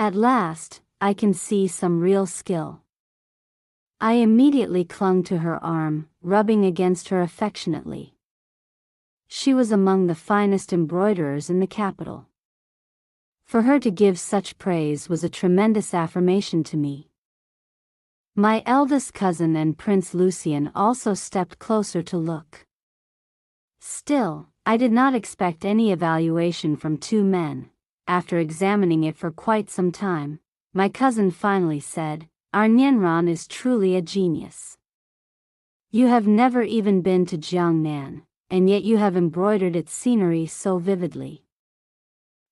At last, I can see some real skill. I immediately clung to her arm, rubbing against her affectionately. She was among the finest embroiderers in the capital. For her to give such praise was a tremendous affirmation to me. My eldest cousin and Prince Lucian also stepped closer to look. Still, I did not expect any evaluation from two men. After examining it for quite some time, my cousin finally said, "Our Nianran is truly a genius. You have never even been to Jiangnan, and yet you have embroidered its scenery so vividly."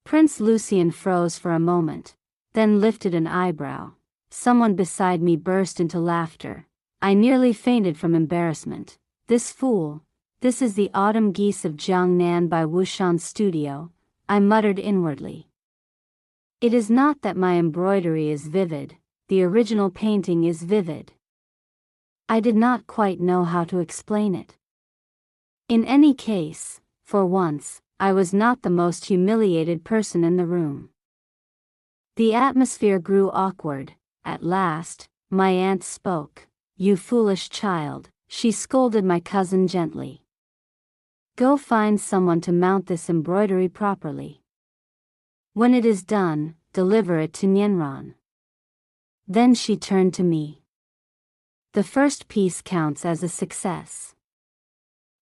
Prince Lucian froze for a moment, then lifted an eyebrow. Someone beside me burst into laughter. I nearly fainted from embarrassment. This fool! This is the Autumn Geese of Jiangnan by Wushan's studio, I muttered inwardly. It is not that my embroidery is vivid, the original painting is vivid. I did not quite know how to explain it. In any case, for once, I was not the most humiliated person in the room. The atmosphere grew awkward. At last, my aunt spoke. "You foolish child," she scolded my cousin gently. "Go find someone to mount this embroidery properly. When it is done, deliver it to Nianran." Then she turned to me. "The first piece counts as a success.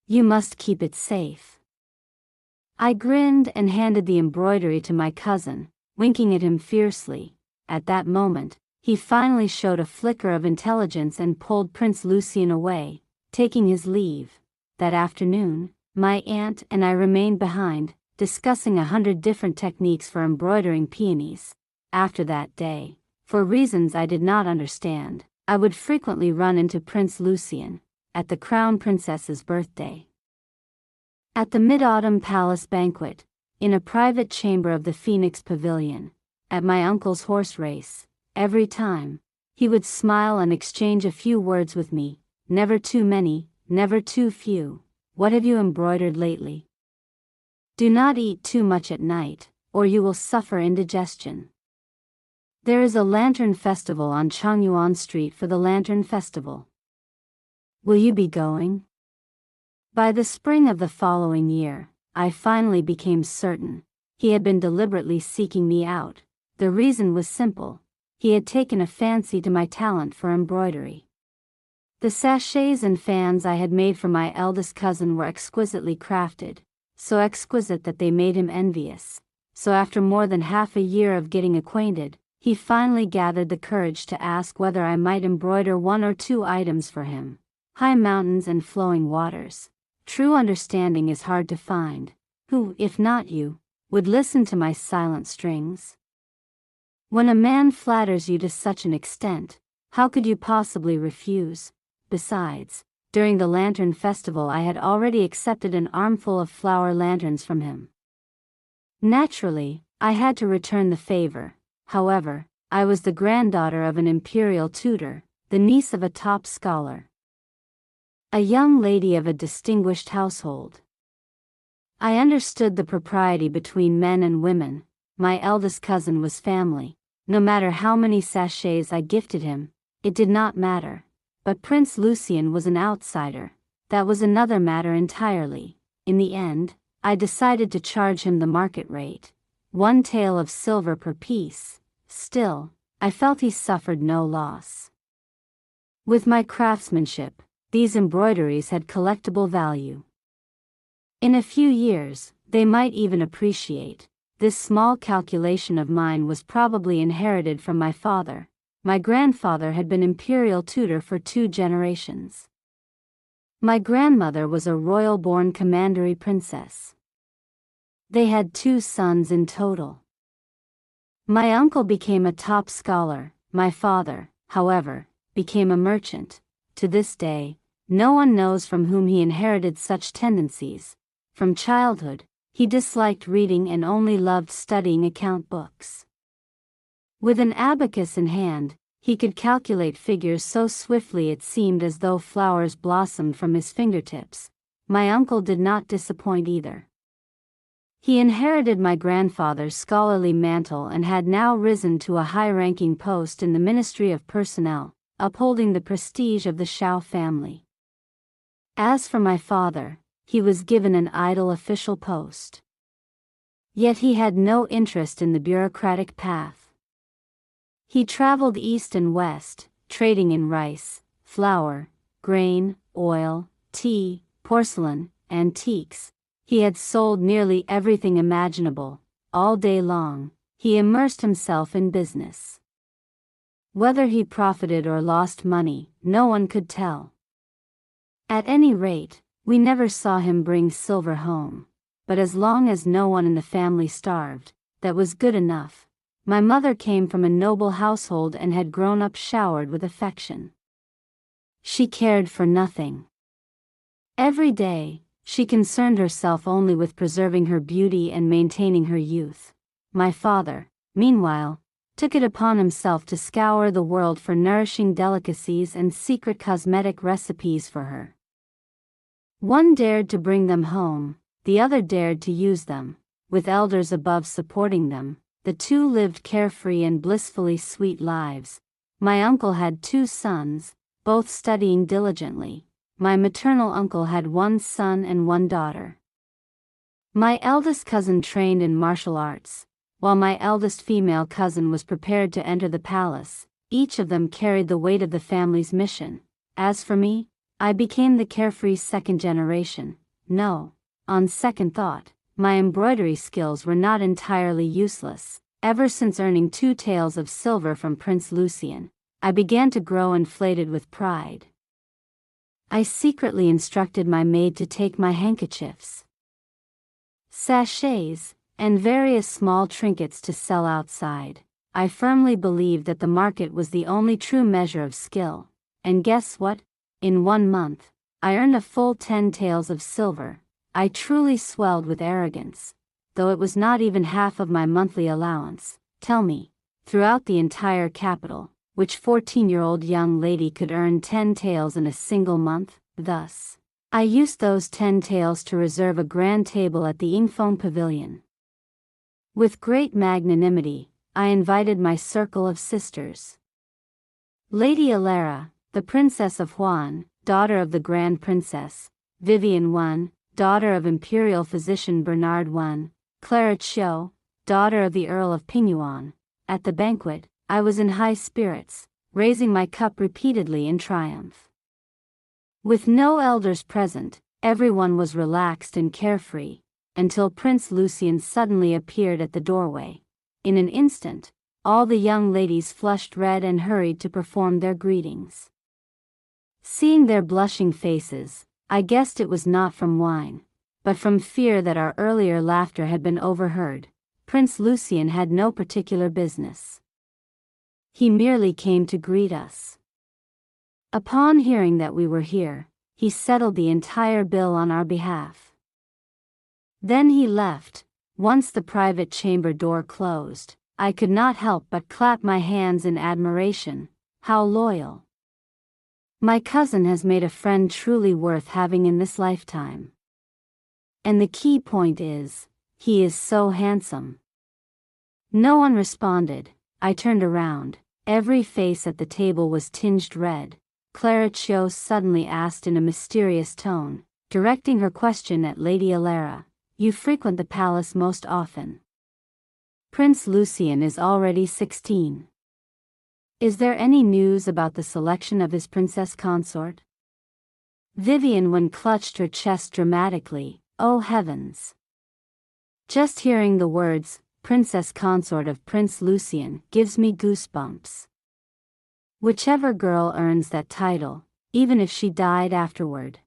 You must keep it safe." I grinned and handed the embroidery to my cousin, winking at him fiercely. At that moment, he finally showed a flicker of intelligence and pulled Prince Lucian away, taking his leave. That afternoon, my aunt and I remained behind, discussing 100 different techniques for embroidering peonies. After that day, for reasons I did not understand, I would frequently run into Prince Lucian at the Crown Princess's birthday, at the Mid-Autumn Palace banquet, in a private chamber of the Phoenix Pavilion, at my uncle's horse race. Every time, he would smile and exchange a few words with me. "Never too many, never too few. What have you embroidered lately? Do not eat too much at night, or you will suffer indigestion. There is a lantern festival on Changyuan Street for the Lantern Festival. Will you be going?" By the spring of the following year, I finally became certain he had been deliberately seeking me out. The reason was simple. He had taken a fancy to my talent for embroidery. The sachets and fans I had made for my eldest cousin were exquisitely crafted, so exquisite that they made him envious. So after more than half a year of getting acquainted, he finally gathered the courage to ask whether I might embroider one or two items for him. High mountains and flowing waters. True understanding is hard to find. Who, if not you, would listen to my silent strings? When a man flatters you to such an extent, how could you possibly refuse? Besides, during the Lantern Festival I had already accepted an armful of flower lanterns from him. Naturally, I had to return the favor. However, I was the granddaughter of an imperial tutor, the niece of a top scholar, a young lady of a distinguished household. I understood the propriety between men and women. My eldest cousin was family. No matter how many sachets I gifted him, it did not matter. But Prince Lucian was an outsider. That was another matter entirely. In the end, I decided to charge him the market rate, 1 tael of silver per piece. Still, I felt he suffered no loss. With my craftsmanship, these embroideries had collectible value. In a few years, they might even appreciate. This small calculation of mine was probably inherited from my father. My grandfather had been imperial tutor for 2 generations. My grandmother was a royal-born commandery princess. They had 2 sons in total. My uncle became a top scholar. My father, however, became a merchant. To this day, no one knows from whom he inherited such tendencies. From childhood, he disliked reading and only loved studying account books. With an abacus in hand, he could calculate figures so swiftly it seemed as though flowers blossomed from his fingertips. My uncle did not disappoint either. He inherited my grandfather's scholarly mantle and had now risen to a high-ranking post in the Ministry of Personnel, upholding the prestige of the Shao family. As for my father, he was given an idle official post. Yet he had no interest in the bureaucratic path. He traveled east and west, trading in rice, flour, grain, oil, tea, porcelain, antiques. He had sold nearly everything imaginable. All day long, he immersed himself in business. Whether he profited or lost money, no one could tell. At any rate, we never saw him bring silver home. But as long as no one in the family starved, that was good enough. My mother came from a noble household and had grown up showered with affection. She cared for nothing. Every day, she concerned herself only with preserving her beauty and maintaining her youth. My father, meanwhile, took it upon himself to scour the world for nourishing delicacies and secret cosmetic recipes for her. One dared to bring them home, the other dared to use them. With elders above supporting them, the two lived carefree and blissfully sweet lives. My uncle had 2 sons, both studying diligently. My maternal uncle had 1 son and 1 daughter. My eldest cousin trained in martial arts, while my eldest female cousin was prepared to enter the palace. Each of them carried the weight of the family's mission. As for me, I became the carefree second generation. No, on second thought, my embroidery skills were not entirely useless. Ever since earning 2 taels of silver from Prince Lucien, I began to grow inflated with pride. I secretly instructed my maid to take my handkerchiefs, sachets, and various small trinkets to sell outside. I firmly believed that the market was the only true measure of skill, and guess what? In 1 month, I earned a full 10 taels of silver. I truly swelled with arrogance, though it was not even half of my monthly allowance. Tell me, throughout the entire capital, which 14-year-old young lady could earn 10 taels in a single month? Thus, I used those 10 taels to reserve a grand table at the Ingfeng Pavilion. With great magnanimity, I invited my circle of sisters. Lady Alara, the Princess of Huan, daughter of the Grand Princess, Vivian I, daughter of Imperial Physician Bernard I, Clara Chiu, daughter of the Earl of Pingyuan. At the banquet, I was in high spirits, raising my cup repeatedly in triumph. With no elders present, everyone was relaxed and carefree, until Prince Lucien suddenly appeared at the doorway. In an instant, all the young ladies flushed red and hurried to perform their greetings. Seeing their blushing faces, I guessed it was not from wine, but from fear that our earlier laughter had been overheard. Prince Lucien had no particular business. He merely came to greet us. Upon hearing that we were here, he settled the entire bill on our behalf. Then he left. Once the private chamber door closed, I could not help but clap my hands in admiration. How loyal! My cousin has made a friend truly worth having in this lifetime. And the key point is, he is so handsome. No one responded. I turned around. Every face at the table was tinged red. Clara Chiu suddenly asked in a mysterious tone, directing her question at Lady Alara, "You frequent the palace most often. Prince Lucien is already 16. Is there any news about the selection of his princess consort?" Vivian Wen clutched her chest dramatically. Oh heavens! Just hearing the words, "princess consort of Prince Lucien," gives me goosebumps. Whichever girl earns that title, even if she died afterward,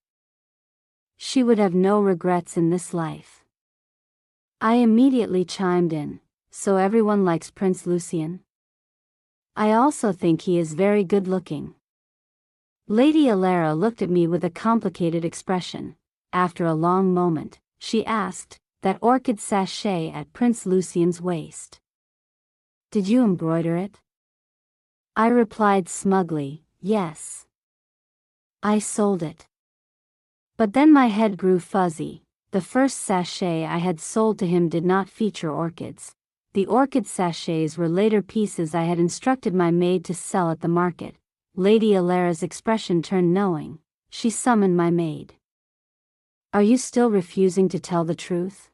she would have no regrets in this life. I immediately chimed in, "So everyone likes Prince Lucien? I also think he is very good looking." Lady Alara looked at me with a complicated expression. After a long moment, she asked, "That orchid sachet at Prince Lucien's waist, did you embroider it?" I replied smugly, "Yes. I sold it." But then my head grew fuzzy. The first sachet I had sold to him did not feature orchids. The orchid sachets were later pieces I had instructed my maid to sell at the market. Lady Alara's expression turned knowing. She summoned my maid. "Are you still refusing to tell the truth?"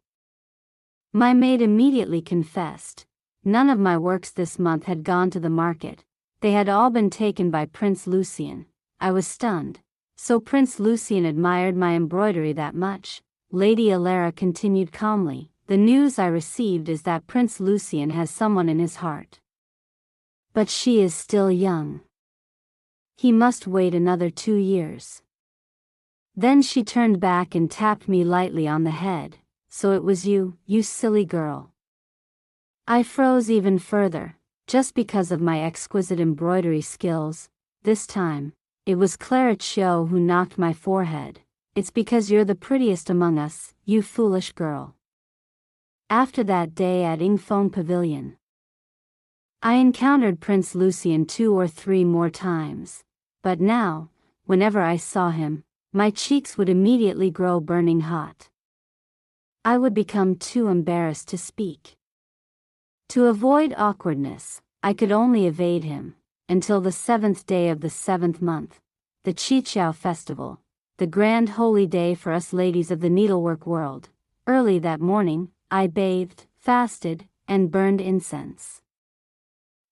My maid immediately confessed. None of my works this month had gone to the market. They had all been taken by Prince Lucien. I was stunned. So Prince Lucien admired my embroidery that much? Lady Alara continued calmly. "The news I received is that Prince Lucien has someone in his heart. But she is still young. He must wait another 2 years." Then she turned back and tapped me lightly on the head. "So it was you, you silly girl." I froze even further. Just because of my exquisite embroidery skills, this time, it was Clara Chio who knocked my forehead. "It's because you're the prettiest among us, you foolish girl." After that day at Ingfone Pavilion, I encountered Prince Lucien 2 or 3 more times. But now, whenever I saw him, my cheeks would immediately grow burning hot. I would become too embarrassed to speak. To avoid awkwardness, I could only evade him, until the 7th day of the 7th month, the Qiqiao festival, the grand holy day for us ladies of the needlework world. Early that morning, I bathed, fasted, and burned incense.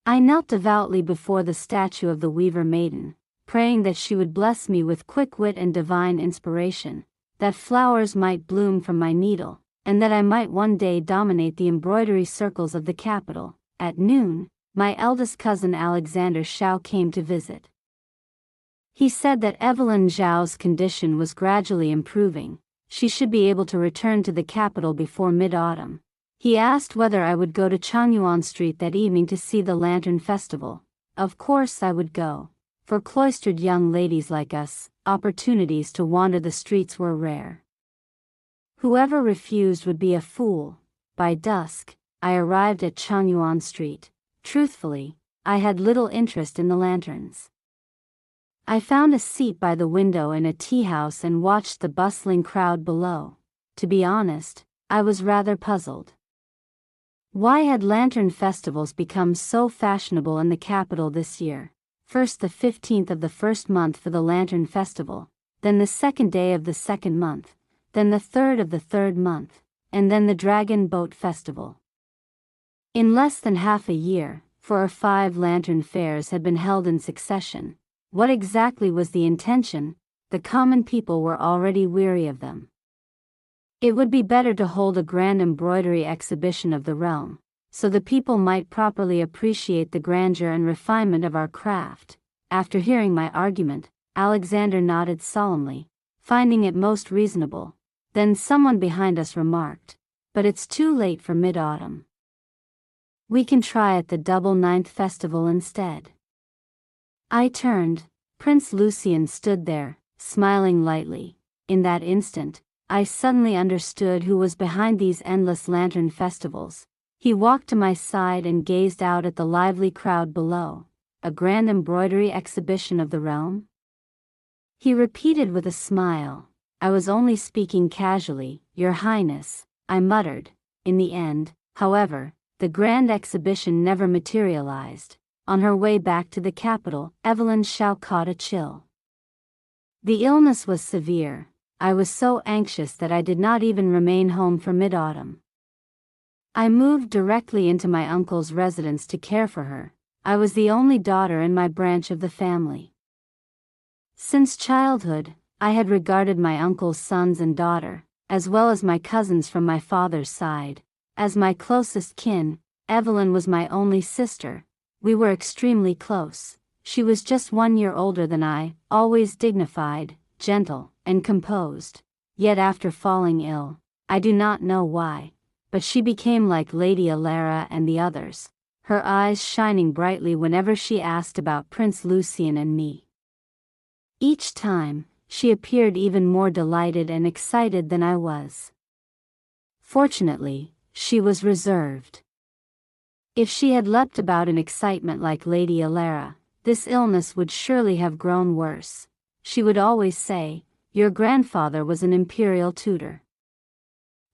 I knelt devoutly before the statue of the Weaver Maiden, praying that she would bless me with quick wit and divine inspiration, that flowers might bloom from my needle, and that I might one day dominate the embroidery circles of the capital. At noon, my eldest cousin Alexander Xiao came to visit. He said that Evelyn Zhao's condition was gradually improving. She should be able to return to the capital before mid-autumn. He asked whether I would go to Changyuan Street that evening to see the Lantern Festival. Of course I would go. For cloistered young ladies like us, opportunities to wander the streets were rare. Whoever refused would be a fool. By dusk, I arrived at Changyuan Street. Truthfully, I had little interest in the lanterns. I found a seat by the window in a tea house and watched the bustling crowd below. To be honest, I was rather puzzled. Why had lantern festivals become so fashionable in the capital this year? First the 15th of the first month for the Lantern Festival, then the 2nd day of the 2nd month, then the 3rd of the 3rd month, and then the Dragon Boat Festival. In less than half a year, 4 or 5 lantern fairs had been held in succession. What exactly was the intention? The common people were already weary of them. It would be better to hold a grand embroidery exhibition of the realm, so the people might properly appreciate the grandeur and refinement of our craft. After hearing my argument, Alexander nodded solemnly, finding it most reasonable. Then someone behind us remarked, "But it's too late for mid-autumn. We can try at the Double Ninth Festival instead." I turned. Prince Lucien stood there, smiling lightly. In that instant, I suddenly understood who was behind these endless lantern festivals. He walked to my side and gazed out at the lively crowd below. A grand embroidery exhibition of the realm? He repeated with a smile. "I was only speaking casually, Your Highness," I muttered. In the end, however, the grand exhibition never materialized. On her way back to the capital, Evelyn Xiao caught a chill. The illness was severe. I was so anxious that I did not even remain home for mid-autumn. I moved directly into my uncle's residence to care for her. I was the only daughter in my branch of the family. Since childhood, I had regarded my uncle's sons and daughter, as well as my cousins from my father's side, as my closest kin. Evelyn was my only sister. We were extremely close. She was just 1 year older than I, always dignified, gentle, and composed. Yet after falling ill, I do not know why, but she became like Lady Alara and the others, her eyes shining brightly whenever she asked about Prince Lucien and me. Each time, she appeared even more delighted and excited than I was. Fortunately, she was reserved. If she had leapt about in excitement like Lady Alara, this illness would surely have grown worse. She would always say, "Your grandfather was an imperial tutor."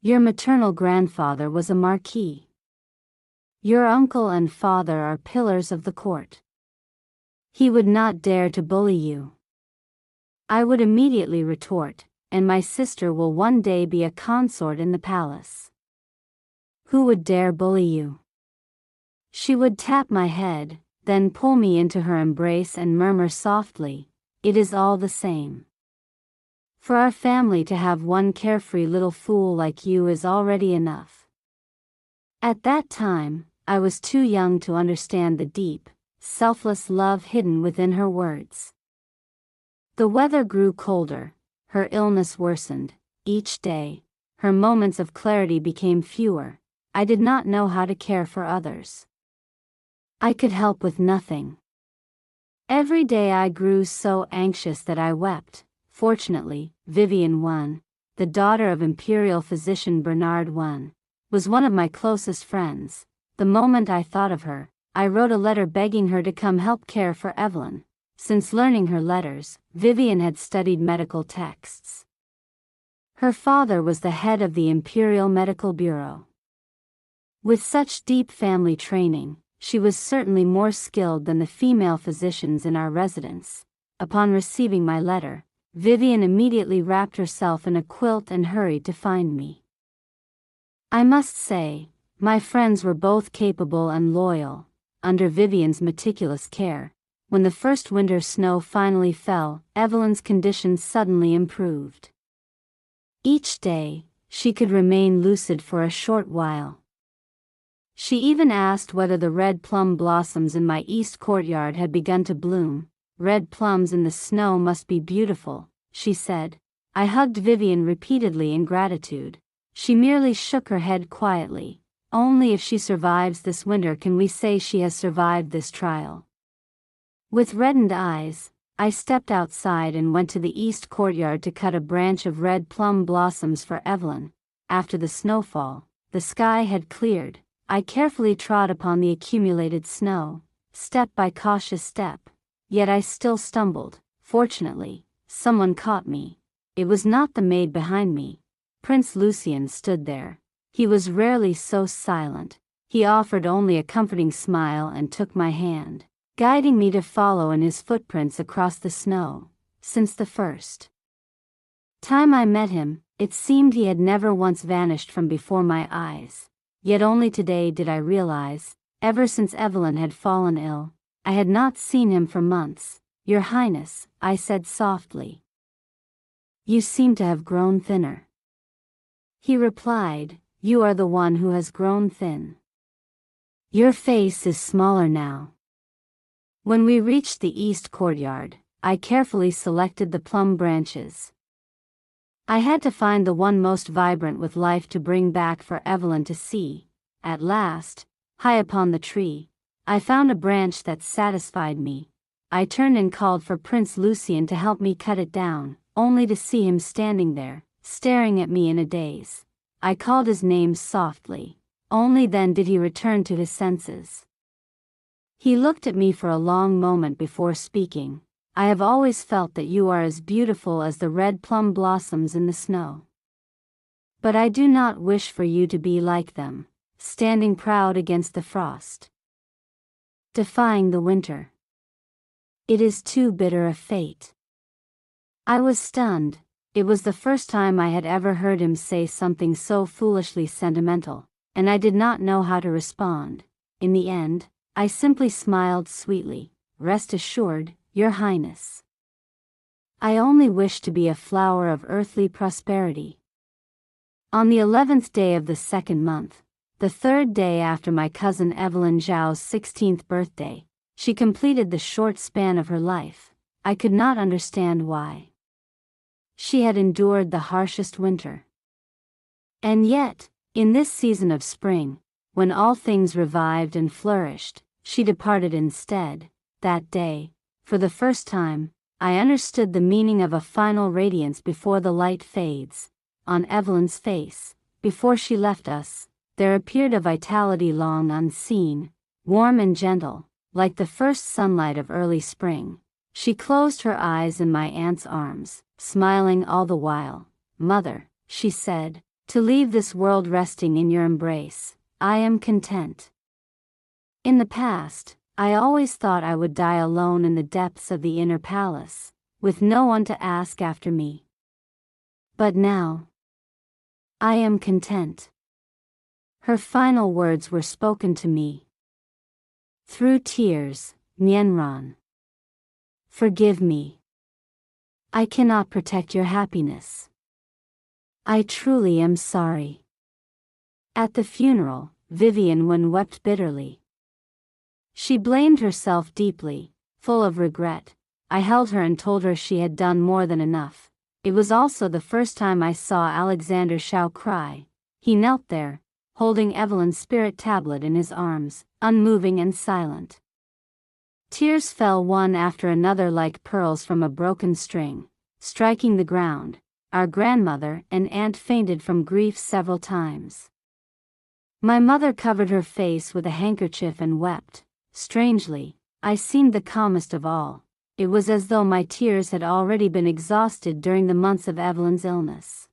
Your maternal grandfather was a marquis. Your uncle and father are pillars of the court. He would not dare to bully you. I would immediately retort, and my sister will one day be a consort in the palace. Who would dare bully you? She would tap my head, then pull me into her embrace and murmur softly, "It is all the same. For our family to have one carefree little fool like you is already enough." At that time, I was too young to understand the deep, selfless love hidden within her words. The weather grew colder, her illness worsened. Each day, her moments of clarity became fewer. I did not know how to care for others. I could help with nothing. Every day I grew so anxious that I wept. Fortunately, Vivian I, the daughter of Imperial physician Bernard I, was one of my closest friends. The moment I thought of her, I wrote a letter begging her to come help care for Evelyn. Since learning her letters, Vivian had studied medical texts. Her father was the head of the Imperial Medical Bureau. With such deep family training, she was certainly more skilled than the female physicians in our residence. Upon receiving my letter, Vivian immediately wrapped herself in a quilt and hurried to find me. I must say, my friends were both capable and loyal. Under Vivian's meticulous care, when the first winter snow finally fell, Evelyn's condition suddenly improved. Each day, she could remain lucid for a short while. She even asked whether the red plum blossoms in my east courtyard had begun to bloom. "Red plums in the snow must be beautiful," she said. I hugged Vivian repeatedly in gratitude. She merely shook her head quietly. "Only if she survives this winter can we say she has survived this trial." With reddened eyes, I stepped outside and went to the east courtyard to cut a branch of red plum blossoms for Evelyn. After the snowfall, the sky had cleared. I carefully trod upon the accumulated snow, step by cautious step. Yet I still stumbled. Fortunately, someone caught me. It was not the maid behind me. Prince Lucien stood there. He was rarely so silent. He offered only a comforting smile and took my hand, guiding me to follow in his footprints across the snow. Since the first time I met him, it seemed he had never once vanished from before my eyes. Yet only today did I realize, ever since Evelyn had fallen ill, I had not seen him for months. "Your Highness," I said softly, "you seem to have grown thinner." He replied, "You are the one who has grown thin. Your face is smaller now." When we reached the east courtyard, I carefully selected the plum branches. I had to find the one most vibrant with life to bring back for Evelyn to see. At last, high upon the tree, I found a branch that satisfied me. I turned and called for Prince Lucien to help me cut it down, only to see him standing there, staring at me in a daze. I called his name softly. Only then did he return to his senses. He looked at me for a long moment before speaking. "I have always felt that you are as beautiful as the red plum blossoms in the snow. But I do not wish for you to be like them, standing proud against the frost, defying the winter. It is too bitter a fate." I was stunned. It was the first time I had ever heard him say something so foolishly sentimental, and I did not know how to respond. In the end, I simply smiled sweetly. "Rest assured, Your Highness. I only wish to be a flower of earthly prosperity." On the 11th day of the second month, the third day after my cousin Evelyn Zhao's 16th birthday, she completed the short span of her life. I could not understand why. She had endured the harshest winter. And yet, in this season of spring, when all things revived and flourished, she departed instead. That day, for the first time, I understood the meaning of a final radiance before the light fades. On Evelyn's face, before she left us, there appeared a vitality long unseen, warm and gentle, like the first sunlight of early spring. She closed her eyes in my aunt's arms, smiling all the while. "Mother," she said, To leave this world resting in your embrace, I am content. In the past, I always thought I would die alone in the depths of the inner palace, with no one to ask after me. But now, I am content. Her final words were spoken to me through tears. Nienran, forgive me. I cannot protect your happiness. I truly am sorry. At the funeral, Vivian Wen wept bitterly. She blamed herself deeply, full of regret. I held her and told her she had done more than enough. It was also the first time I saw Alexander Shao cry. He knelt there, holding Evelyn's spirit tablet in his arms, unmoving and silent. Tears fell one after another like pearls from a broken string, striking the ground. Our grandmother and aunt fainted from grief several times. My mother covered her face with a handkerchief and wept. Strangely, I seemed the calmest of all. It was as though my tears had already been exhausted during the months of Evelyn's illness.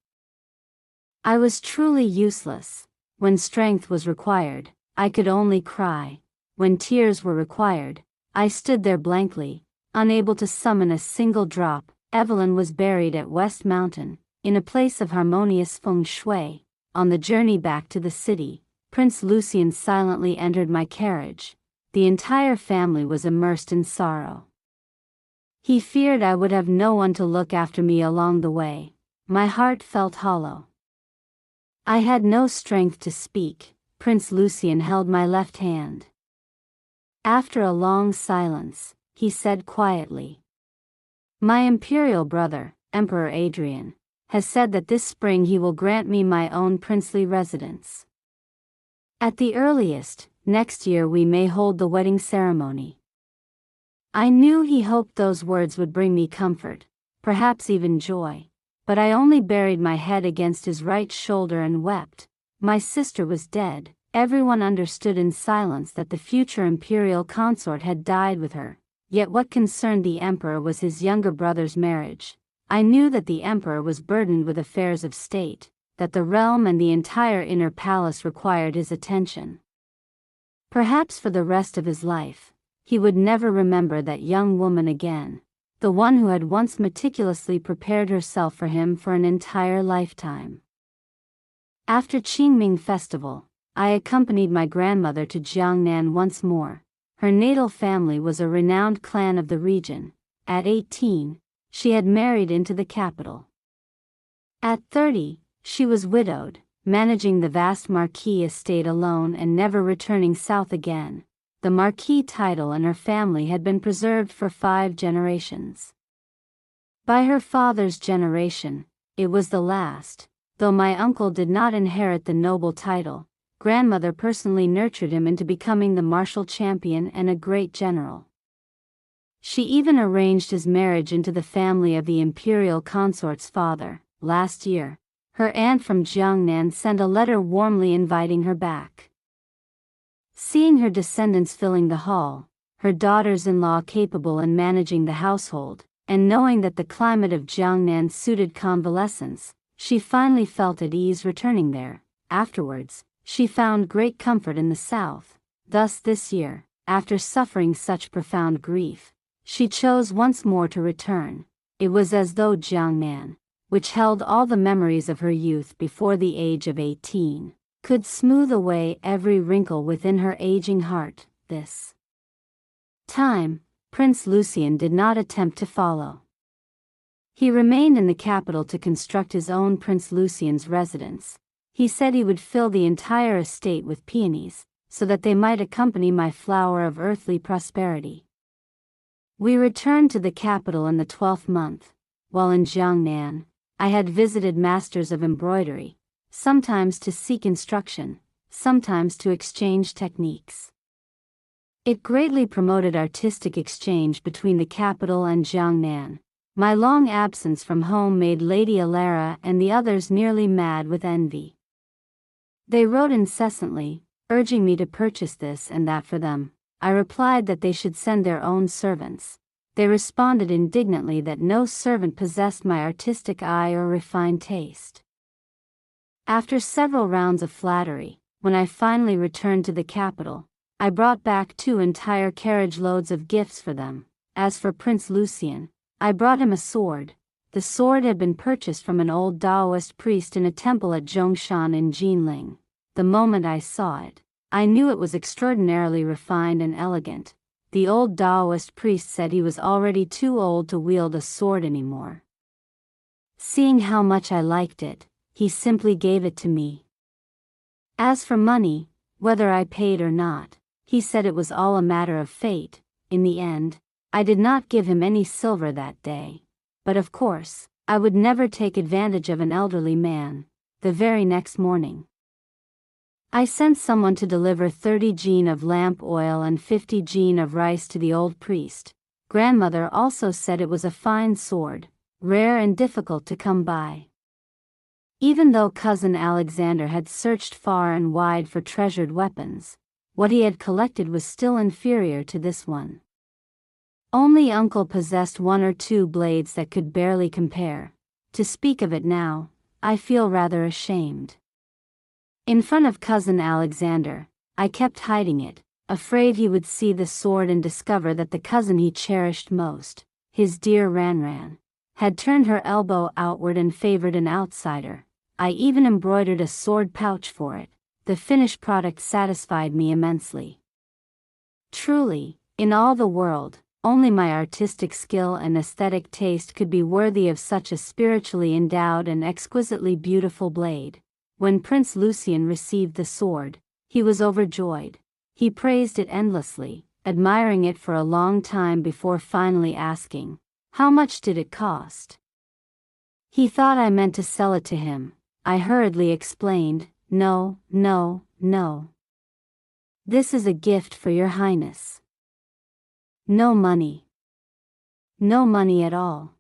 I was truly useless. When strength was required, I could only cry. When tears were required, I stood there blankly, unable to summon a single drop. Evelyn was buried at West Mountain, in a place of harmonious feng shui. On the journey back to the city, Prince Lucian silently entered my carriage. The entire family was immersed in sorrow. He feared I would have no one to look after me along the way. My heart felt hollow. I had no strength to speak. Prince Lucian held my left hand. After a long silence, he said quietly, "My imperial brother, Emperor Adrian, has said that this spring he will grant me my own princely residence. At the earliest, next year we may hold the wedding ceremony." I knew he hoped those words would bring me comfort, perhaps even joy, but I only buried my head against his right shoulder and wept. My sister was dead. Everyone understood in silence that the future imperial consort had died with her, yet what concerned the emperor was his younger brother's marriage. I knew that the emperor was burdened with affairs of state, that the realm and the entire inner palace required his attention. Perhaps for the rest of his life, he would never remember that young woman again, the one who had once meticulously prepared herself for him for an entire lifetime. After Qingming Festival, I accompanied my grandmother to Jiangnan once more. Her natal family was a renowned clan of the region. At 18, she had married into the capital. At 30, she was widowed, managing the vast Marquis estate alone and never returning south again. The Marquis title and her family had been preserved for 5 generations. By her father's generation, it was the last. Though my uncle did not inherit the noble title, grandmother personally nurtured him into becoming the martial champion and a great general. She even arranged his marriage into the family of the imperial consort's father. Last year, her aunt from Jiangnan sent a letter warmly inviting her back. Seeing her descendants filling the hall, her daughters-in-law capable in managing the household, and knowing that the climate of Jiangnan suited convalescence, she finally felt at ease returning there. Afterwards, she found great comfort in the south. Thus this year, after suffering such profound grief, she chose once more to return. It was as though Jiangnan, which held all the memories of her youth before the age of 18, could smooth away every wrinkle within her aging heart. This time, Prince Lucian did not attempt to follow. He remained in the capital to construct his own Prince Lucian's residence. He said he would fill the entire estate with peonies, so that they might accompany my flower of earthly prosperity. We returned to the capital in the 12th month. While in Jiangnan, I had visited masters of embroidery, sometimes to seek instruction, sometimes to exchange techniques. It greatly promoted artistic exchange between the capital and Jiangnan. My long absence from home made Lady Alara and the others nearly mad with envy. They wrote incessantly, urging me to purchase this and that for them. I replied that they should send their own servants. They responded indignantly that no servant possessed my artistic eye or refined taste. After several rounds of flattery, when I finally returned to the capital, I brought back 2 entire carriage loads of gifts for them. As for Prince Lucian, I brought him a sword. The sword had been purchased from an old Taoist priest in a temple at Zhongshan in Jinling. The moment I saw it, I knew it was extraordinarily refined and elegant. The old Taoist priest said he was already too old to wield a sword anymore. Seeing how much I liked it, he simply gave it to me. As for money, whether I paid or not, he said it was all a matter of fate. In the end, I did not give him any silver that day. But of course, I would never take advantage of an elderly man. The very next morning, I sent someone to deliver 30 jin of lamp oil and 50 jin of rice to the old priest. Grandmother also said it was a fine sword, rare and difficult to come by. Even though cousin Alexander had searched far and wide for treasured weapons, what he had collected was still inferior to this one. Only uncle possessed 1 or 2 blades that could barely compare. To speak of it now, I feel rather ashamed. In front of cousin Alexander, I kept hiding it, afraid he would see the sword and discover that the cousin he cherished most, his dear Ranran, had turned her elbow outward and favored an outsider. I even embroidered a sword pouch for it. The finished product satisfied me immensely. Truly, in all the world, only my artistic skill and aesthetic taste could be worthy of such a spiritually endowed and exquisitely beautiful blade. When Prince Lucian received the sword, he was overjoyed. He praised it endlessly, admiring it for a long time before finally asking, "How much did it cost?" He thought I meant to sell it to him. I hurriedly explained, "No, no, no. This is a gift for your highness. No money. No money at all."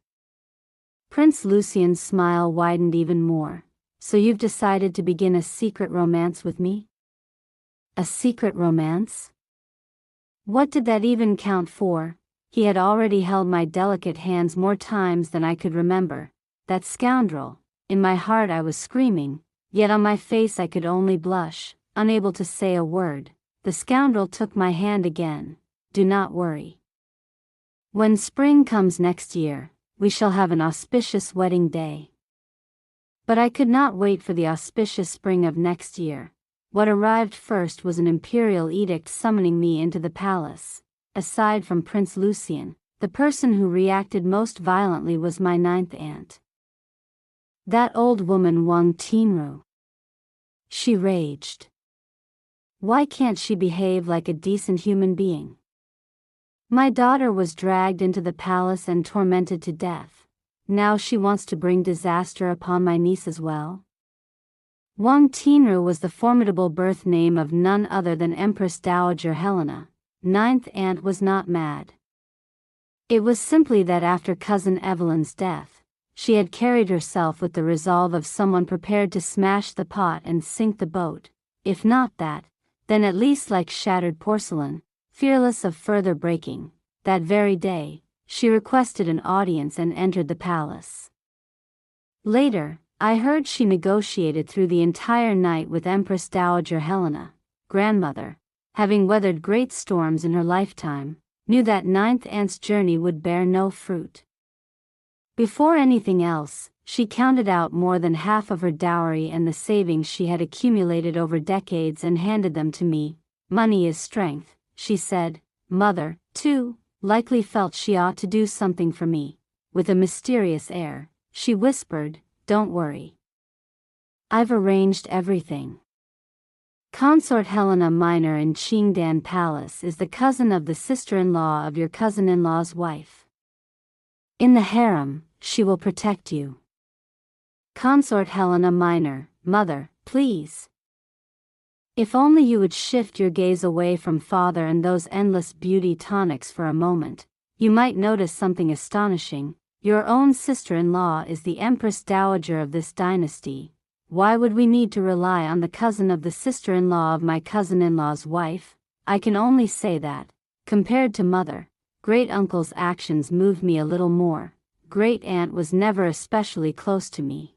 Prince Lucian's smile widened even more. "So you've decided to begin a secret romance with me?" A secret romance? What did that even count for? He had already held my delicate hands more times than I could remember. That scoundrel! In my heart I was screaming, yet on my face I could only blush, unable to say a word. The scoundrel took my hand again. "Do not worry. When spring comes next year, we shall have an auspicious wedding day." But I could not wait for the auspicious spring of next year. What arrived first was an imperial edict summoning me into the palace. Aside from Prince Lucian, the person who reacted most violently was my 9th aunt. That old woman Wang Tianru. She raged. Why can't she behave like a decent human being? My daughter was dragged into the palace and tormented to death. Now she wants to bring disaster upon my niece as well. Wang Tianru was the formidable birth name of none other than Empress Dowager Helena. 9th aunt was not mad. It was simply that after cousin Evelyn's death, she had carried herself with the resolve of someone prepared to smash the pot and sink the boat. If not that, then at least like shattered porcelain, fearless of further breaking. That very day, she requested an audience and entered the palace. Later, I heard she negotiated through the entire night with Empress Dowager Helena. Grandmother, having weathered great storms in her lifetime, knew that 9th aunt's journey would bear no fruit. Before anything else, she counted out more than half of her dowry and the savings she had accumulated over decades and handed them to me. "Money is strength," she said. Mother, too, likely felt she ought to do something for me. With a mysterious air, she whispered, "Don't worry. I've arranged everything." Consort Helena Minor in Qingdan Palace is the cousin of the sister-in-law of your cousin-in-law's wife. In the harem, she will protect you. Consort Helena Minor, mother, please. If only you would shift your gaze away from father and those endless beauty tonics for a moment, you might notice something astonishing. Your own sister-in-law is the Empress Dowager of this dynasty. Why would we need to rely on the cousin of the sister-in-law of my cousin-in-law's wife? I can only say that, compared to mother, great-uncle's actions moved me a little more. Great-aunt was never especially close to me.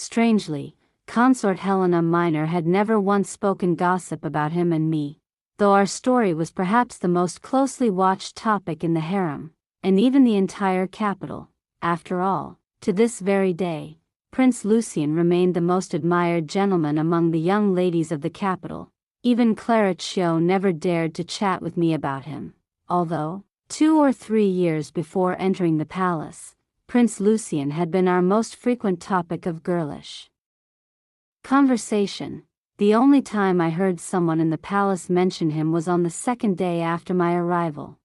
Strangely, consort Helena Minor had never once spoken gossip about him and me, though our story was perhaps the most closely watched topic in the harem, and even the entire capital. After all, to this very day, Prince Lucien remained the most admired gentleman among the young ladies of the capital. Even Clara Chiu never dared to chat with me about him, although, 2 or 3 years before entering the palace, Prince Lucien had been our most frequent topic of girlish conversation. The only time I heard someone in the palace mention him was on the second day after my arrival.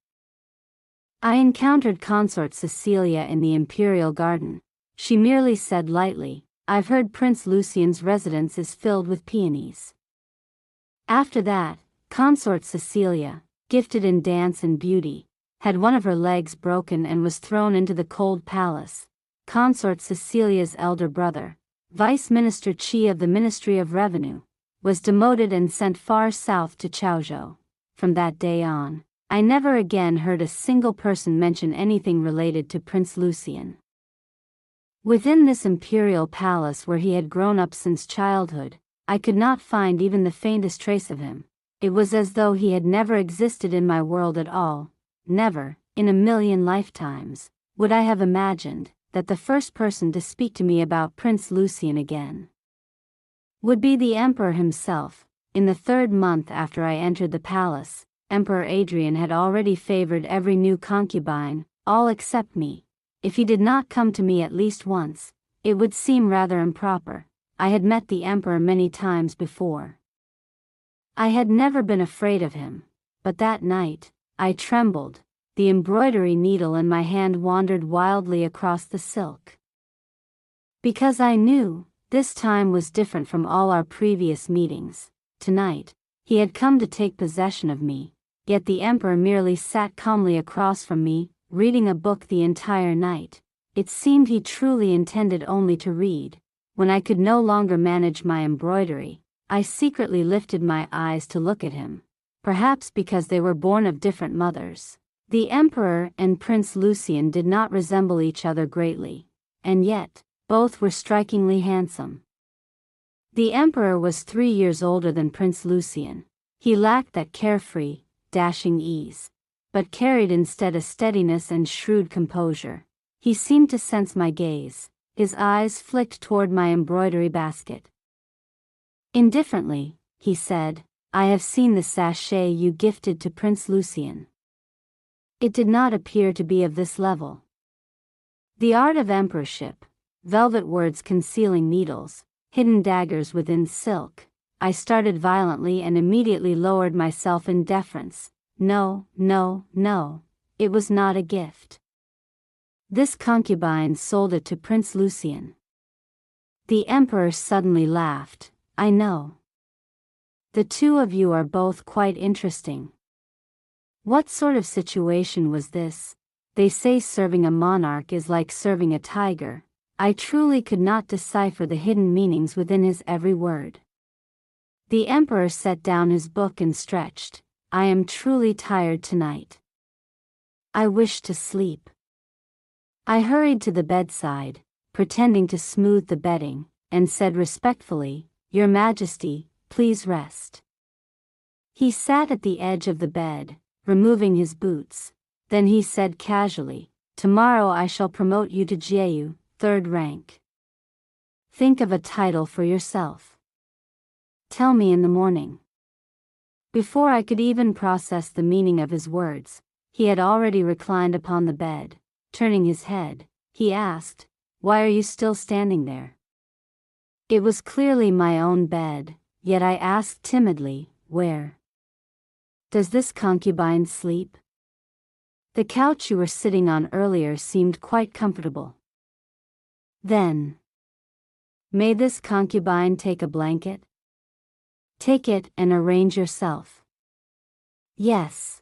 I encountered consort Cecilia in the Imperial Garden. She merely said lightly, "I've heard Prince Lucien's residence is filled with peonies." After that, consort Cecilia, gifted in dance and beauty, had one of her legs broken and was thrown into the cold palace. Consort Cecilia's elder brother, Vice Minister Qi of the Ministry of Revenue, was demoted and sent far south to Chaozhou. From that day on, I never again heard a single person mention anything related to Prince Lucien. Within this imperial palace where he had grown up since childhood, I could not find even the faintest trace of him. It was as though he had never existed in my world at all. Never, in a million lifetimes, would I have imagined that the first person to speak to me about Prince Lucien again would be the Emperor himself. In the 3rd month after I entered the palace, Emperor Adrian had already favored every new concubine, all except me. If he did not come to me at least once, it would seem rather improper. I had met the Emperor many times before. I had never been afraid of him, but that night, I trembled. The embroidery needle in my hand wandered wildly across the silk. Because I knew, this time was different from all our previous meetings. Tonight, he had come to take possession of me, yet the Emperor merely sat calmly across from me, reading a book the entire night. It seemed he truly intended only to read. When I could no longer manage my embroidery, I secretly lifted my eyes to look at him, perhaps because they were born of different mothers. The Emperor and Prince Lucien did not resemble each other greatly, and yet, both were strikingly handsome. The Emperor was 3 years older than Prince Lucien. He lacked that carefree, dashing ease, but carried instead a steadiness and shrewd composure. He seemed to sense my gaze. His eyes flicked toward my embroidery basket. Indifferently, he said, "I have seen the sachet you gifted to Prince Lucien. It did not appear to be of this level." The art of emperorship, velvet words concealing needles, hidden daggers within silk. I started violently and immediately lowered myself in deference. No, no, no. It was not a gift. This concubine sold it to Prince Lucien. The Emperor suddenly laughed. "I know. The two of you are both quite interesting. What sort of situation was this? They say serving a monarch is like serving a tiger." I truly could not decipher the hidden meanings within his every word. The Emperor set down his book and stretched. "I am truly tired tonight. I wish to sleep." I hurried to the bedside, pretending to smooth the bedding, and said respectfully, "Your Majesty, please rest." He sat at the edge of the bed, removing his boots. Then he said casually, "Tomorrow I shall promote you to Jiu, 3rd rank. Think of a title for yourself. Tell me in the morning." Before I could even process the meaning of his words, he had already reclined upon the bed. Turning his head, he asked, "Why are you still standing there?" It was clearly my own bed, yet I asked timidly, "Where does this concubine sleep?" "The couch you were sitting on earlier seemed quite comfortable." "Then, may this concubine take a blanket? Take it and arrange yourself." "Yes."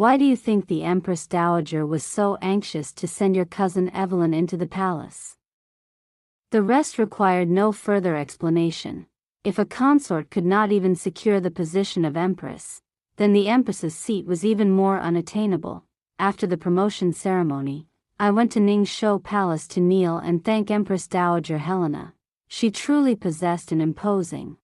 Why do you think the Empress Dowager was so anxious to send your cousin Evelyn into the palace? The rest required no further explanation. If a consort could not even secure the position of empress, then the empress's seat was even more unattainable. After the promotion ceremony, I went to Ningxiu Palace to kneel and thank Empress Dowager Helena. She truly possessed an imposing,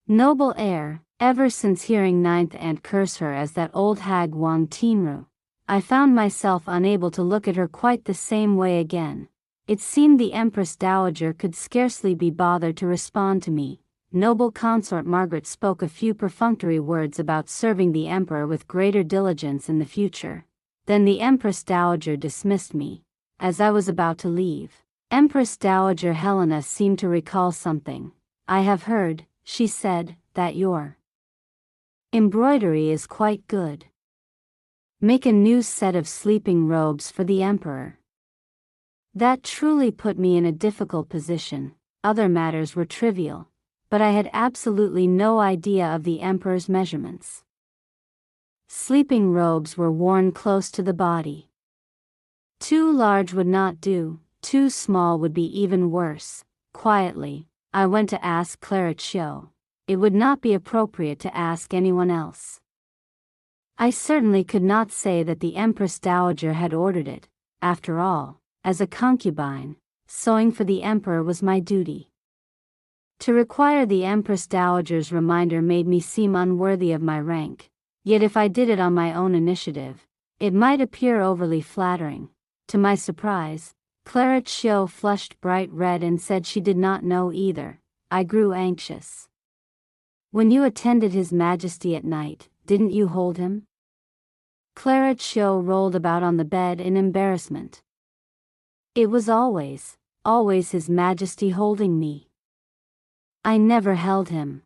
noble air. Ever since hearing Ninth Aunt curse her as that old hag Wang Tianru, I found myself unable to look at her quite the same way again. It seemed the Empress Dowager could scarcely be bothered to respond to me. Noble consort Margaret spoke a few perfunctory words about serving the emperor with greater diligence in the future. Then the Empress Dowager dismissed me. As I was about to leave, Empress Dowager Helena seemed to recall something. I have heard, she said, that your embroidery is quite good. Make a new set of sleeping robes for the emperor. That truly put me in a difficult position. Other matters were trivial, but I had absolutely no idea of the emperor's measurements. Sleeping robes were worn close to the body. Too large would not do, too small would be even worse. Quietly, I went to ask Clara Chiu. It would not be appropriate to ask anyone else. I certainly could not say that the Empress Dowager had ordered it. After all, as a concubine, sewing for the emperor was my duty. To require the Empress Dowager's reminder made me seem unworthy of my rank, yet if I did it on my own initiative, it might appear overly flattering. To my surprise, Clara Chiu flushed bright red and said she did not know either. I grew anxious. When you attended His Majesty at night, didn't you hold him? Clara Chiu rolled about on the bed in embarrassment. It was always His Majesty holding me. I never held him.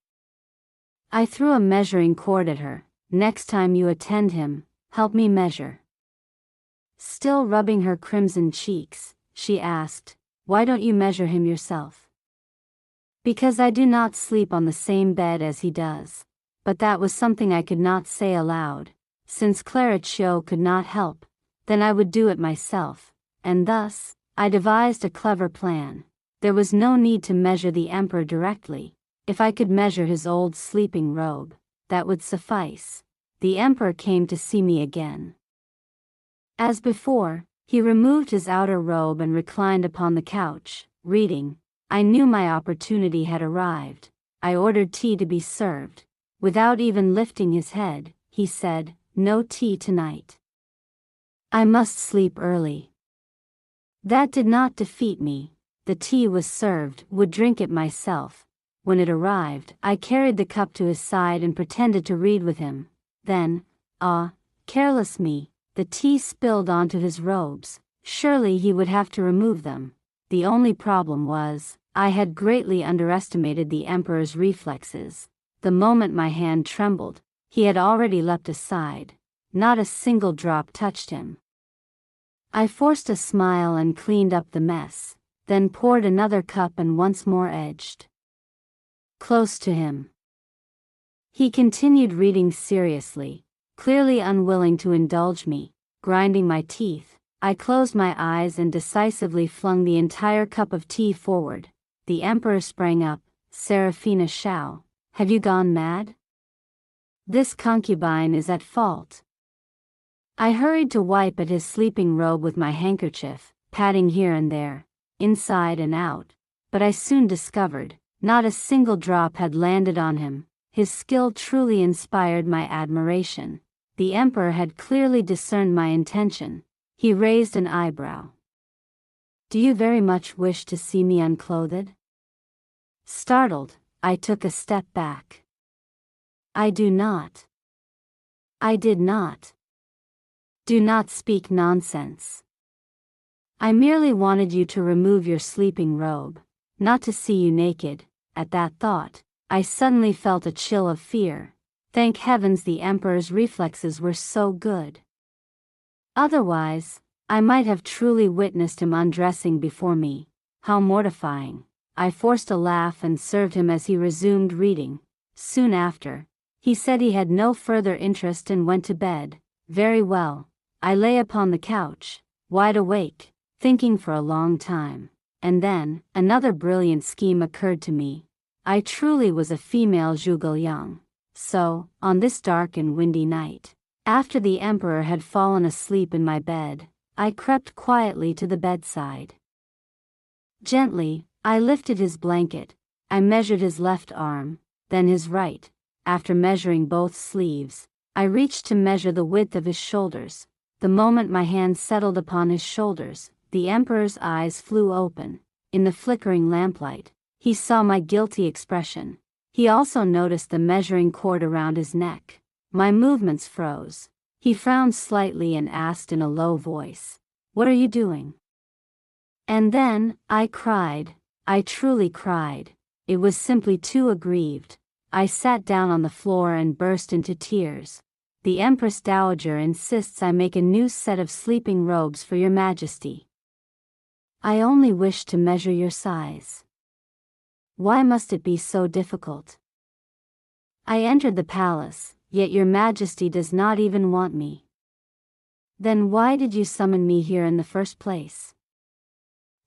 I threw a measuring cord at her. Next time you attend him, help me measure. Still rubbing her crimson cheeks, she asked, why don't you measure him yourself? Because I do not sleep on the same bed as he does. But that was something I could not say aloud. Since Clara Chiu could not help, then I would do it myself, and thus, I devised a clever plan. There was no need to measure the emperor directly. If I could measure his old sleeping robe, that would suffice. The emperor came to see me again. As before, he removed his outer robe and reclined upon the couch, reading. I knew my opportunity had arrived. I ordered tea to be served. Without even lifting his head, he said, no tea tonight. I must sleep early. That did not defeat me. The tea was served, would drink it myself. When it arrived, I carried the cup to his side and pretended to read with him. Then, careless me, the tea spilled onto his robes. Surely he would have to remove them. The only problem was, I had greatly underestimated the emperor's reflexes. The moment my hand trembled, he had already leapt aside. Not a single drop touched him. I forced a smile and cleaned up the mess, then poured another cup and once more edged close to him. He continued reading seriously, clearly unwilling to indulge me. Grinding my teeth, I closed my eyes and decisively flung the entire cup of tea forward. The emperor sprang up. Seraphina Shao, have you gone mad? This concubine is at fault. I hurried to wipe at his sleeping robe with my handkerchief, patting here and there, inside and out, but I soon discovered, not a single drop had landed on him. His skill truly inspired my admiration. The emperor had clearly discerned my intention. He raised an eyebrow. Do you very much wish to see me unclothed? Startled, I took a step back. I do not. I did not. Do not speak nonsense. I merely wanted you to remove your sleeping robe, not to see you naked. At that thought, I suddenly felt a chill of fear. Thank heavens the emperor's reflexes were so good. Otherwise, I might have truly witnessed him undressing before me. How mortifying. I forced a laugh and served him as he resumed reading. Soon after, he said he had no further interest and went to bed. Very well. I lay upon the couch, wide awake, thinking for a long time. And then, another brilliant scheme occurred to me. I truly was a female Zhuge Liang. So, on this dark and windy night, after the emperor had fallen asleep in my bed, I crept quietly to the bedside. Gently, I lifted his blanket, I measured his left arm, then his right. After measuring both sleeves, I reached to measure the width of his shoulders. The moment my hand settled upon his shoulders, the emperor's eyes flew open. In the flickering lamplight, he saw my guilty expression. He also noticed the measuring cord around his neck. My movements froze. He frowned slightly and asked in a low voice, "What are you doing?" And then, I cried. I truly cried. It was simply too aggrieved. I sat down on the floor and burst into tears. "The Empress Dowager insists I make a new set of sleeping robes for your Majesty. I only wish to measure your size. Why must it be so difficult? I entered the palace, yet your Majesty does not even want me. Then why did you summon me here in the first place?"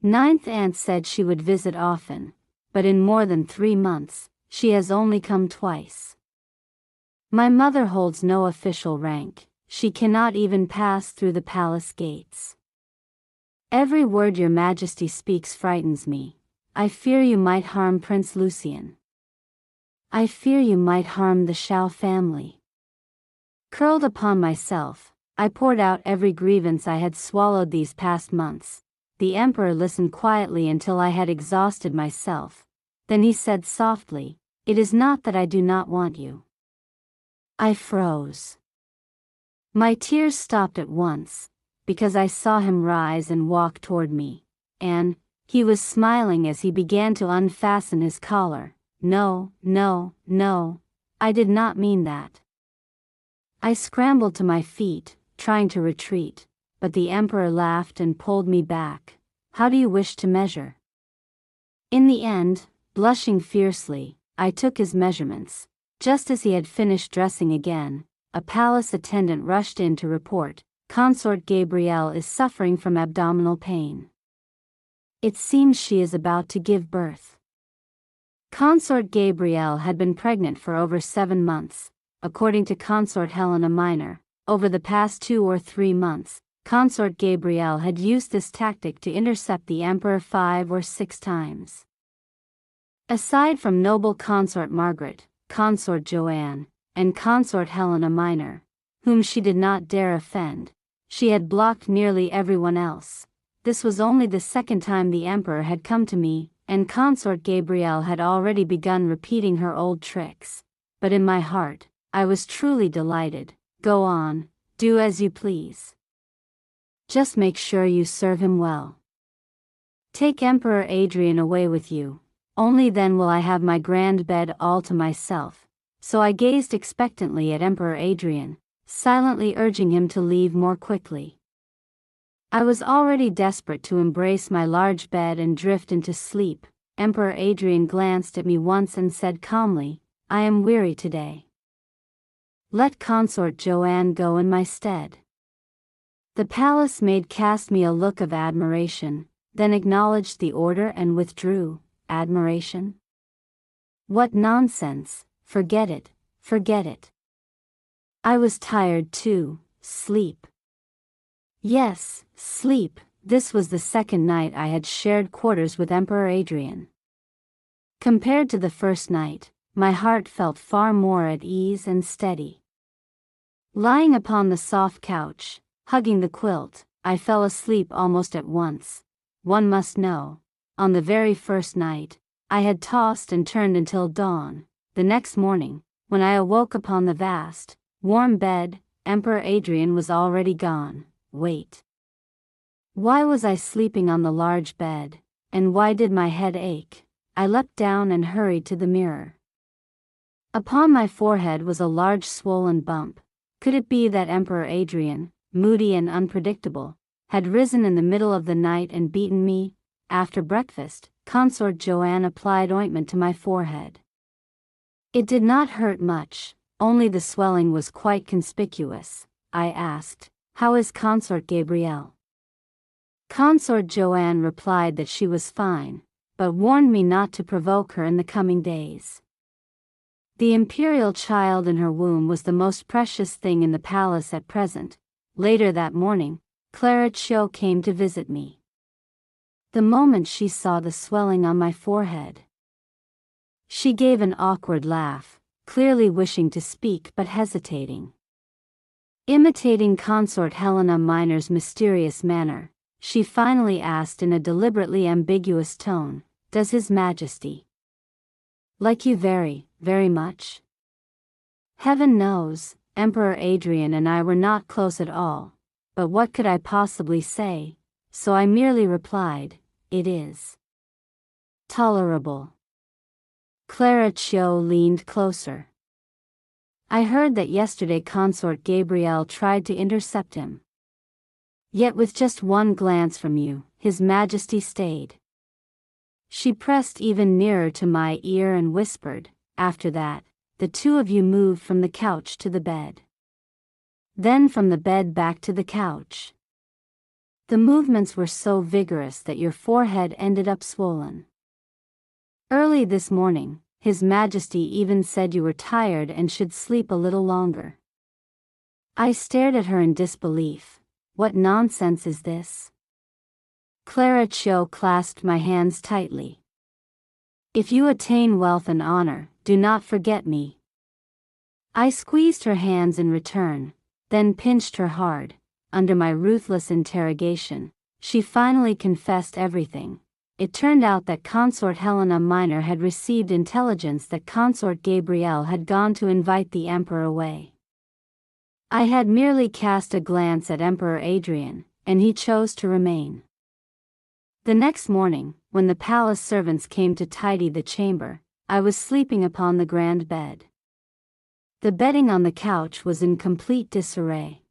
Ninth Aunt said she would visit often, but in more than 3 months, she has only come twice. My mother holds no official rank, she cannot even pass through the palace gates. Every word your Majesty speaks frightens me. I fear you might harm Prince Lucien. I fear you might harm the Shao family. Curled upon myself, I poured out every grievance I had swallowed these past months. The emperor listened quietly until I had exhausted myself. Then he said softly, "It is not that I do not want you." I froze. My tears stopped at once, because I saw him rise and walk toward me, and he was smiling as he began to unfasten his collar. No, no, no, I did not mean that. I scrambled to my feet, trying to retreat, but the emperor laughed and pulled me back. "How do you wish to measure?" In the end, blushing fiercely, I took his measurements. Just as he had finished dressing again, a palace attendant rushed in to report, "Consort Gabrielle is suffering from abdominal pain. It seems she is about to give birth." Consort Gabrielle had been pregnant for over 7 months, according to Consort Helena Minor. Over the past 2 or 3 months, Consort Gabrielle had used this tactic to intercept the emperor 5 or 6 times. Aside from noble Consort Margaret, Consort Joanne, and Consort Helena Minor, whom she did not dare offend, she had blocked nearly everyone else. This was only the second time the emperor had come to me, and Consort Gabrielle had already begun repeating her old tricks. But in my heart, I was truly delighted. "Go on, do as you please. Just make sure you serve him well. Take Emperor Adrian away with you. Only then will I have my grand bed all to myself." So I gazed expectantly at Emperor Adrian, silently urging him to leave more quickly. I was already desperate to embrace my large bed and drift into sleep. Emperor Adrian glanced at me once and said calmly, "I am weary today. Let Consort Joanne go in my stead." The palace maid cast me a look of admiration, then acknowledged the order and withdrew. Admiration? What nonsense! Forget it, forget it. I was tired too. Sleep. Yes, sleep. This was the second night I had shared quarters with Emperor Adrian. Compared to the first night, my heart felt far more at ease and steady. Lying upon the soft couch, hugging the quilt, I fell asleep almost at once. One must know, on the very first night, I had tossed and turned until dawn. The next morning, when I awoke upon the vast, warm bed, Emperor Adrian was already gone. Wait. Why was I sleeping on the large bed, and why did my head ache? I leapt down and hurried to the mirror. Upon my forehead was a large swollen bump. Could it be that Emperor Adrian, moody and unpredictable, had risen in the middle of the night and beaten me? After breakfast, Consort Joanne applied ointment to my forehead. It did not hurt much, only the swelling was quite conspicuous. I asked, "How is Consort Gabrielle?" Consort Joanne replied that she was fine, but warned me not to provoke her in the coming days. The imperial child in her womb was the most precious thing in the palace at present. Later that morning, Clara Chio came to visit me. The moment she saw the swelling on my forehead, she gave an awkward laugh, clearly wishing to speak but hesitating. Imitating Consort Helena Minor's mysterious manner, she finally asked in a deliberately ambiguous tone, "Does His Majesty like you very, very much?" Heaven knows, Emperor Adrian and I were not close at all, but what could I possibly say? So I merely replied, "It is tolerable." Clara Chio leaned closer. "I heard that yesterday Consort Gabrielle tried to intercept him. Yet with just one glance from you, His Majesty stayed." She pressed even nearer to my ear and whispered, "After that, the two of you moved from the couch to the bed. Then from the bed back to the couch. The movements were so vigorous that your forehead ended up swollen. Early this morning, His Majesty even said you were tired and should sleep a little longer." I stared at her in disbelief. What nonsense is this? Clara Chio clasped my hands tightly. "If you attain wealth and honor, do not forget me." I squeezed her hands in return, then pinched her hard. Under my ruthless interrogation, she finally confessed everything. It turned out that Consort Helena Minor had received intelligence that Consort Gabrielle had gone to invite the Emperor away. I had merely cast a glance at Emperor Adrian, and he chose to remain. The next morning, when the palace servants came to tidy the chamber, I was sleeping upon the grand bed. The bedding on the couch was in complete disarray.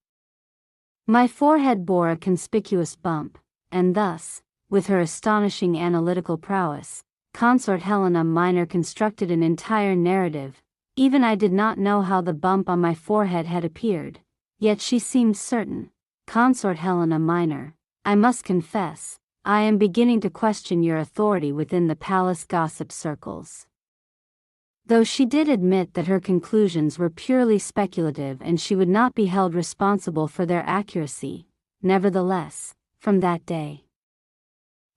My forehead bore a conspicuous bump, and thus, with her astonishing analytical prowess, Consort Helena Minor constructed an entire narrative. Even I did not know how the bump on my forehead had appeared, yet she seemed certain. "Consort Helena Minor, I must confess, I am beginning to question your authority within the palace gossip circles." Though she did admit that her conclusions were purely speculative and she would not be held responsible for their accuracy, nevertheless, from that day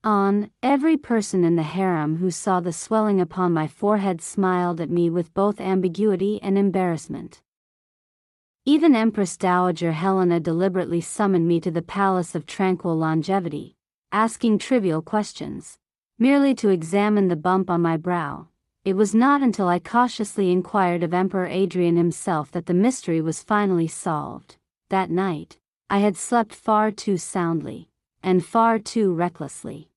on, every person in the harem who saw the swelling upon my forehead smiled at me with both ambiguity and embarrassment. Even Empress Dowager Helena deliberately summoned me to the Palace of Tranquil Longevity, asking trivial questions, merely to examine the bump on my brow. It was not until I cautiously inquired of Emperor Adrian himself that the mystery was finally solved. That night, I had slept far too soundly, and far too recklessly.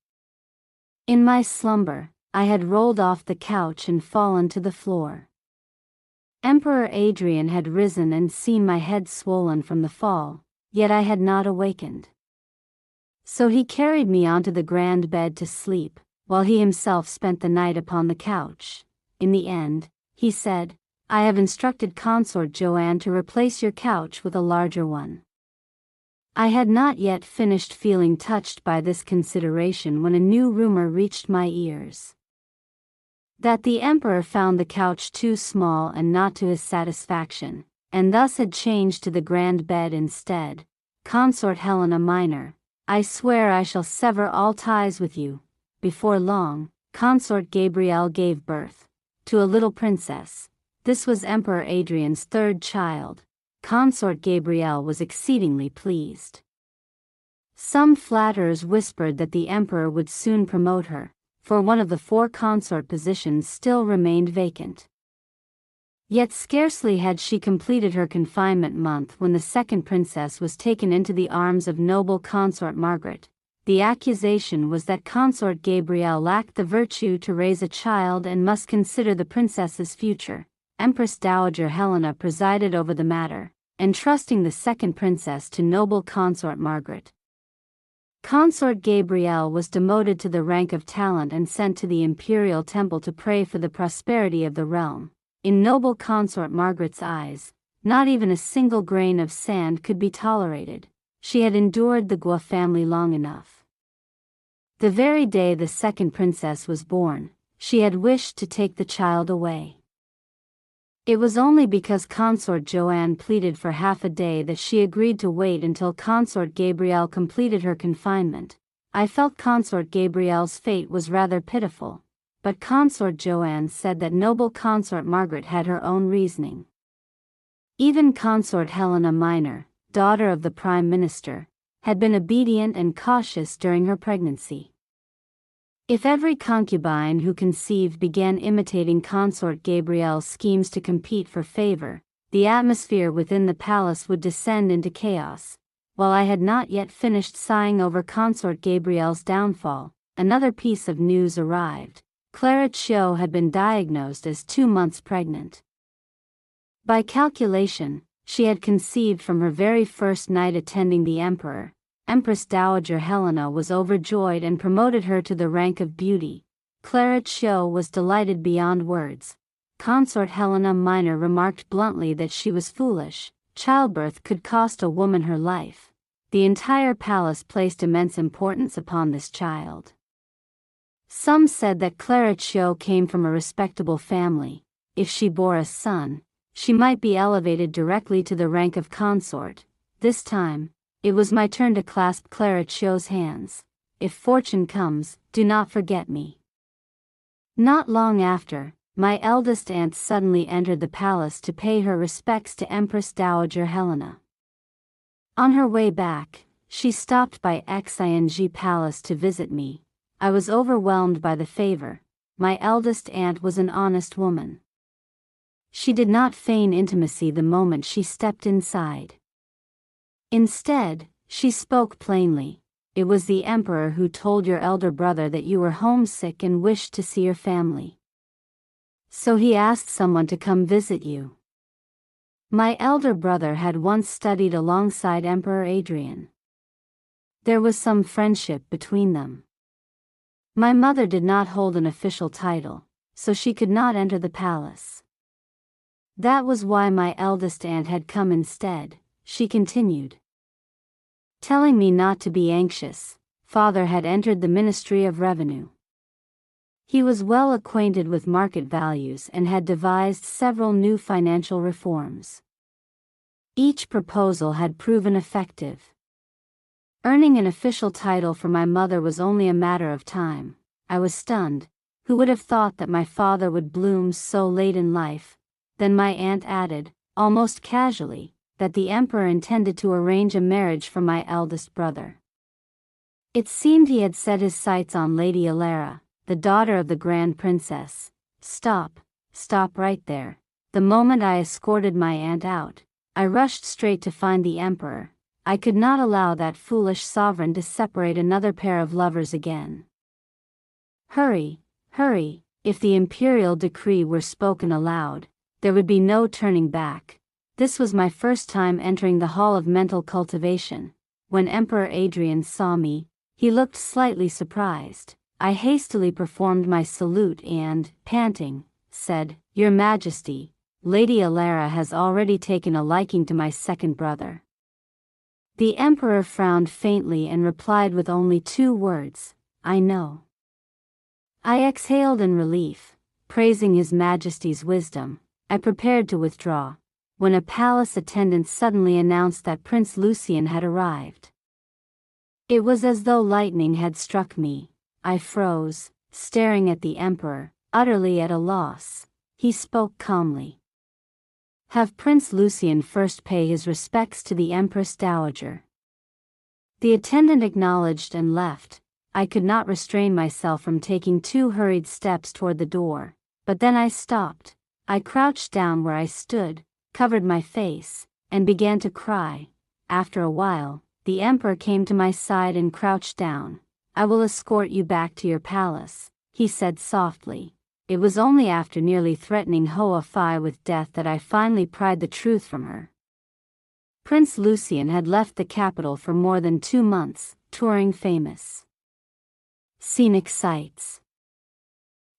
In my slumber, I had rolled off the couch and fallen to the floor. Emperor Adrian had risen and seen my head swollen from the fall, yet I had not awakened. So he carried me onto the grand bed to sleep, while he himself spent the night upon the couch. In the end, he said, "I have instructed Consort Joanne to replace your couch with a larger one." I had not yet finished feeling touched by this consideration when a new rumor reached my ears. That the Emperor found the couch too small and not to his satisfaction, and thus had changed to the grand bed instead. "Consort Helena Minor, I swear I shall sever all ties with you." Before long, Consort Gabrielle gave birth to a little princess. This was Emperor Adrian's third child. Consort Gabrielle was exceedingly pleased. Some flatterers whispered that the emperor would soon promote her, for one of the 4 consort positions still remained vacant. Yet scarcely had she completed her confinement month when the second princess was taken into the arms of noble consort Margaret. The accusation was that Consort Gabrielle lacked the virtue to raise a child and must consider the princess's future. Empress Dowager Helena presided over the matter, entrusting the second princess to noble consort Margaret. Consort Gabrielle was demoted to the rank of talent and sent to the imperial temple to pray for the prosperity of the realm. In noble consort Margaret's eyes, Not even a single grain of sand could be tolerated. She had endured the Guo family long enough. The very day the second princess was born, she had wished to take the child away. It was only because Consort Joanne pleaded for half a day that she agreed to wait until Consort Gabrielle completed her confinement. I felt Consort Gabrielle's fate was rather pitiful, but Consort Joanne said that noble Consort Margaret had her own reasoning. Even Consort Helena Minor, daughter of the Prime Minister, had been obedient and cautious during her pregnancy. If every concubine who conceived began imitating Consort Gabrielle's schemes to compete for favor, the atmosphere within the palace would descend into chaos. While I had not yet finished sighing over Consort Gabrielle's downfall, another piece of news arrived. Clara Chiu had been diagnosed as 2 months pregnant. By calculation, she had conceived from her very first night attending the emperor. Empress Dowager Helena was overjoyed and promoted her to the rank of beauty. Clara Chiu was delighted beyond words. Consort Helena Minor remarked bluntly that she was foolish. Childbirth could cost a woman her life. The entire palace placed immense importance upon this child. Some said that Clara Chiu came from a respectable family. If she bore a son, she might be elevated directly to the rank of consort. This time, it was my turn to clasp Clara Chiu's hands. If fortune comes, do not forget me. Not long after, my eldest aunt suddenly entered the palace to pay her respects to Empress Dowager Helena. On her way back, she stopped by Xing Palace to visit me. I was overwhelmed by the favor. My eldest aunt was an honest woman. She did not feign intimacy the moment she stepped inside. Instead, she spoke plainly. It was the emperor who told your elder brother that you were homesick and wished to see your family. So he asked someone to come visit you. My elder brother had once studied alongside Emperor Adrian. There was some friendship between them. My mother did not hold an official title, so she could not enter the palace. That was why my eldest aunt had come instead, she continued. Telling me not to be anxious, father had entered the Ministry of Revenue. He was well acquainted with market values and had devised several new financial reforms. Each proposal had proven effective. Earning an official title for my mother was only a matter of time. I was stunned. Who would have thought that my father would bloom so late in life? Then my aunt added, almost casually, that the emperor intended to arrange a marriage for my eldest brother. It seemed he had set his sights on Lady Alara, the daughter of the Grand Princess. Stop right there. The moment I escorted my aunt out, I rushed straight to find the emperor. I could not allow that foolish sovereign to separate another pair of lovers again. Hurry, if the imperial decree were spoken aloud, there would be no turning back. This was my first time entering the Hall of Mental Cultivation. When Emperor Adrian saw me, he looked slightly surprised. I hastily performed my salute and, panting, said, Your Majesty, Lady Alara has already taken a liking to my second brother. The emperor frowned faintly and replied with only 2 words, I know. I exhaled in relief, praising His Majesty's wisdom. I prepared to withdraw, when a palace attendant suddenly announced that Prince Lucien had arrived. It was as though lightning had struck me. I froze, staring at the emperor, utterly at a loss. He spoke calmly. Have Prince Lucien first pay his respects to the Empress Dowager. The attendant acknowledged and left. I could not restrain myself from taking 2 hurried steps toward the door, but then I stopped. I crouched down where I stood, covered my face, and began to cry. After a while, the emperor came to my side and crouched down. I will escort you back to your palace, he said softly. It was only after nearly threatening Hoa Fai with death that I finally pried the truth from her. Prince Lucien had left the capital for more than 2 months, touring famous scenic sites.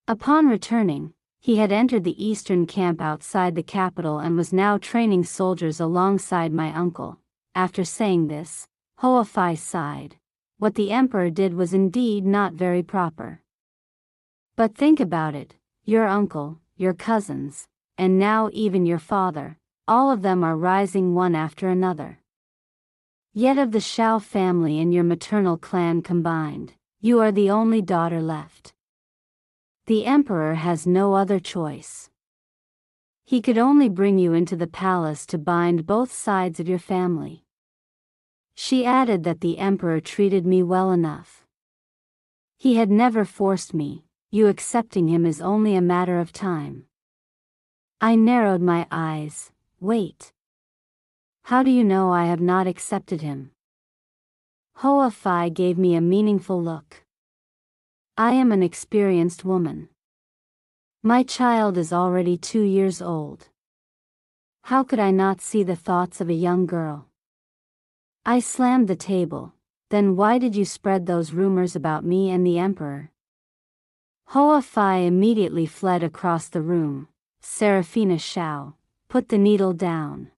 Upon returning, He had entered the eastern camp outside the capital and was now training soldiers alongside my uncle. After saying this, Hoa Phi sighed. What the emperor did was indeed not very proper. But think about it, your uncle, your cousins, and now even your father, all of them are rising one after another. Yet of the Shao family and your maternal clan combined, you are the only daughter left. The emperor has no other choice. He could only bring you into the palace to bind both sides of your family. She added that the emperor treated me well enough. He had never forced me, you accepting him is only a matter of time. I narrowed my eyes. Wait. How do you know I have not accepted him? Hoa Phi gave me a meaningful look. I am an experienced woman. My child is already 2 years old. How could I not see the thoughts of a young girl? I slammed the table. Then why did you spread those rumors about me and the emperor? Hoa Phi immediately fled across the room. Seraphina Shao, put the needle down.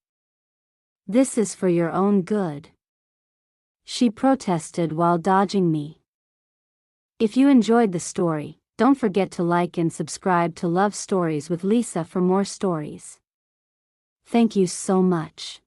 This is for your own good. She protested while dodging me. If you enjoyed the story, don't forget to like and subscribe to Love Stories with Lisa for more stories. Thank you so much.